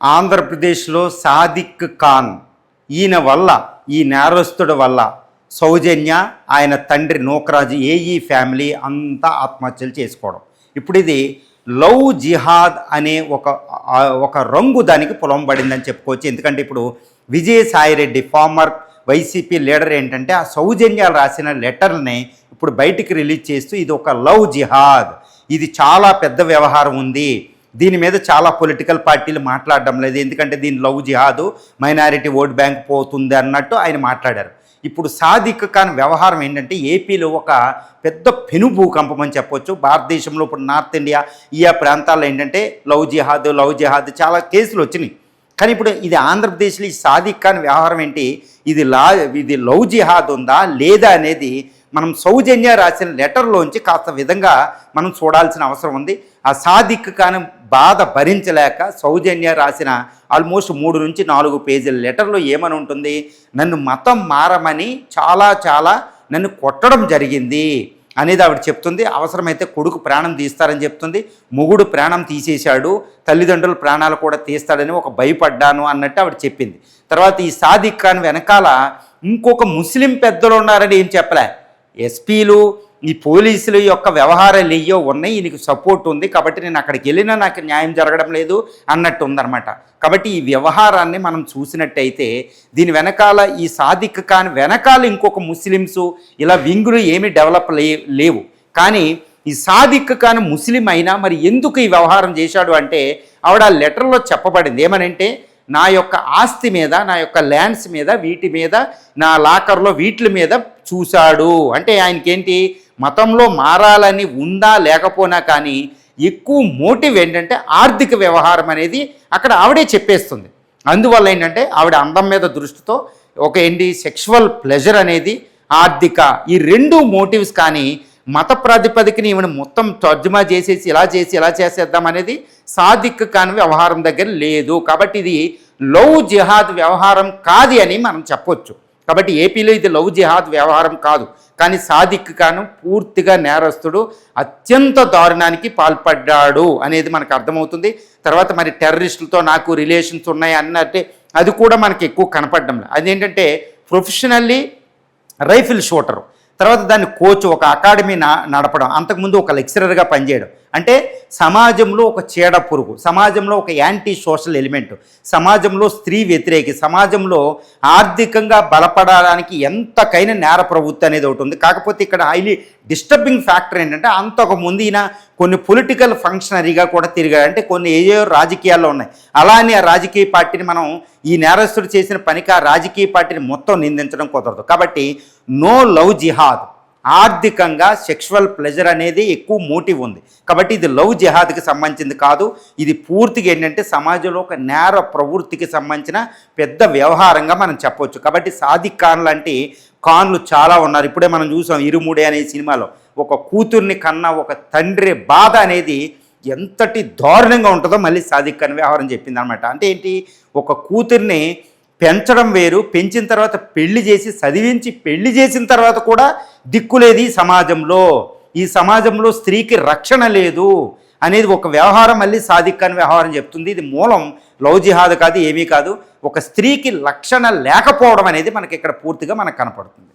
ఆంధ్రప్రదేశ్లో సాదిక్ ఖాన్ ఈయన వల్ల, ఈ నేరస్తుడి వల్ల సౌజన్య, ఆయన తండ్రి నూకరాజు, ఏఈ ఫ్యామిలీ అంతా ఆత్మహత్యలు చేసుకోవడం. ఇప్పుడు ఇది లవ్ జిహాద్ అనే ఒక రంగు దానికి పొలంబడిందని చెప్పుకోవచ్చు. ఎందుకంటే ఇప్పుడు విజయసాయిరెడ్డి ఫార్మర్ వైసీపీ లీడర్ ఏంటంటే ఆ సౌజన్య రాసిన లెటర్ని ఇప్పుడు బయటికి రిలీజ్ చేస్తూ ఇది ఒక లవ్ జిహాద్, ఇది చాలా పెద్ద వ్యవహారం ఉంది, దీని మీద చాలా పొలిటికల్ పార్టీలు మాట్లాడడం లేదు, ఎందుకంటే దీని లవ్ జిహాదు మైనారిటీ ఓట్ బ్యాంక్ పోతుంది అన్నట్టు ఆయన మాట్లాడారు. ఇప్పుడు సాదిక్ ఖాన్ వ్యవహారం ఏంటంటే ఏపీలో ఒక పెద్ద పెను భూకంపం అని చెప్పొచ్చు. భారతదేశంలో ఇప్పుడు నార్త్ ఇండియా ఈ ప్రాంతాల్లో ఏంటంటే లవ్ జిహాద్ చాలా కేసులు వచ్చినాయి. కానీ ఇప్పుడు ఇది ఆంధ్రప్రదేశ్లో ఈ సాదిక్ ఖాన్ వ్యవహారం ఏంటి, ఇది లవ్ జిహాద్ ఉందా లేదా అనేది మనం సౌజన్య రాసిన లెటర్లోంచి కాస్త విధంగా మనం చూడాల్సిన అవసరం ఉంది. ఆ సాదిక్ ఖాన్ బాధ భరించలేక సౌజన్య రాసిన ఆల్మోస్ట్ 3 నుంచి 4 పేజీల లెటర్లో ఏమని ఉంటుంది, నన్ను మతం మారమని చాలా నన్ను కొట్టడం జరిగింది అనేది ఆవిడ చెప్తుంది. అవసరమైతే కొడుకు ప్రాణం తీస్తారని చెప్తుంది. మొగుడు ప్రాణం తీసేశాడు, తల్లిదండ్రుల ప్రాణాలు కూడా తీస్తాడని ఒక భయపడ్డాను అన్నట్టు ఆవిడ చెప్పింది. తర్వాత ఈ సాదిక్ ఖాన్ వెనకాల ఇంకొక ముస్లిం పెద్దలు ఉన్నారని ఏం చెప్పలే. ఎస్పీలు, ఈ పోలీసుల యొక్క వ్యవహారాలు ఏయో ఉన్నాయి, ఈయనకి సపోర్ట్ ఉంది కాబట్టి నేను అక్కడికి వెళ్ళినా నాకు న్యాయం జరగడం లేదు అన్నట్టు ఉందన్నమాట. కాబట్టి ఈ వ్యవహారాన్ని మనం చూసినట్టయితే దీని వెనకాల ఈ సాదిక్ ఖాన్ వెనకాల ఇంకొక ముస్లిమ్స్ ఇలా వింగులు ఏమీ డెవలప్ లేవు. కానీ ఈ సాదిక్ ఖాన్ ముస్లిం అయినా మరి ఎందుకు ఈ వ్యవహారం చేశాడు అంటే ఆవిడ ఆ లెటర్లో చెప్పబడింది ఏమనంటే, నా యొక్క ఆస్తి మీద, నా యొక్క ల్యాండ్స్ మీద, వీటి మీద, నా లాకర్లో వీటి మీద చూశాడు అంటే ఆయనకేంటి మతంలో మారాలని ఉందా లేకపోయినా కానీ ఎక్కువ మోటివ్ ఏంటంటే ఆర్థిక వ్యవహారం అనేది అక్కడ ఆవిడే చెప్పేస్తుంది. అందువల్ల ఏంటంటే ఆవిడ అందం మీద దృష్టితో సెక్షువల్ ప్లెజర్ అనేది ఆర్థిక, ఈ 2 మోటివ్స్ కానీ మత ప్రాతిపదికని ఈమెను మొత్తం తర్జుమా చేసేసి ఇలా చేసేద్దాం అనేది సాదిక్ ఖాన్ వ్యవహారం దగ్గర లేదు. కాబట్టి ఇది లవ్ జిహాద్ వ్యవహారం కాదు అని మనం చెప్పొచ్చు. కాబట్టి ఏపీలో ఇది లవ్ జిహాద్ వ్యవహారం కాదు, కానీ సాదిక్ ఖాన్ పూర్తిగా నేరస్తుడు, అత్యంత దారుణానికి పాల్పడ్డాడు అనేది మనకు అర్థమవుతుంది. తర్వాత మరి టెర్రరిస్టులతో నాకు రిలేషన్స్ ఉన్నాయి అన్నట్టే అది కూడా మనకి ఎక్కువ కనపడడం లేదు. అదేంటంటే ప్రొఫెషనల్లీ రైఫిల్ షూటరు, తర్వాత దాన్ని కోచ్, ఒక అకాడమీ నడపడం, అంతకుముందు ఒక లెక్చరర్గా పనిచేయడం. అంటే సమాజంలో ఒక చీడ పురుగు, సమాజంలో ఒక యాంటీ సోషల్ ఎలిమెంట్, సమాజంలో స్త్రీ వ్యతిరేకి, సమాజంలో ఆర్థికంగా బలపడడానికి ఎంతకైనా నేర ప్రవృత్తి అనేది ఒకటి ఉంది. కాకపోతే ఇక్కడ హైలీ డిస్టర్బింగ్ ఫ్యాక్టర్ ఏంటంటే అంతకుముందు ఈయన కొన్ని పొలిటికల్ ఫంక్షనరీగా కూడా తిరిగాడు. అంటే కొన్ని ఏయో రాజకీయాల్లో ఉన్నాయి. అలానే ఆ రాజకీయ పార్టీని మనం ఈ నేరస్తుడు చేసిన పనికి ఆ రాజకీయ పార్టీని మొత్తం నిందించడం కుదరదు. కాబట్టి నో లవ్ జిహాద్, ఆర్థికంగా సెక్షువల్ ప్లెజర్ అనేది ఎక్కువ మోటివ్ ఉంది. కాబట్టి ఇది లవ్ జిహాద్కి సంబంధించింది కాదు. ఇది పూర్తిగా ఏంటంటే సమాజంలో ఒక నేర ప్రవృత్తికి సంబంధించిన పెద్ద వ్యవహారంగా మనం చెప్పవచ్చు. కాబట్టి సాదిక్ ఖాన్ లాంటి ఖాన్లు చాలా ఉన్నారు. ఇప్పుడే మనం చూసాం ఇరుముడి అనే సినిమాలో ఒక కూతుర్ని కన్నా ఒక తండ్రి బాధ అనేది ఎంతటి దారుణంగా ఉంటుందో మళ్ళీ సాదిక్ ఖాన్ వ్యవహారం చెప్పింది అనమాట. అంటే ఏంటి, ఒక కూతుర్ని పెంచడం వేరు, పెంచిన తర్వాత పెళ్లి చేసి చదివించి పెళ్లి చేసిన తర్వాత కూడా దిక్కులేదు ఈ సమాజంలో స్త్రీకి రక్షణ లేదు అనేది ఒక వ్యవహారం మళ్ళీ సాదిక్ ఖాన్ వ్యవహారం చెప్తుంది. ఇది మూలం లవ్ జిహాద్ కాదు, ఏమీ కాదు, ఒక స్త్రీకి రక్షణ లేకపోవడం అనేది మనకి ఇక్కడ పూర్తిగా మనకు కనపడుతుంది.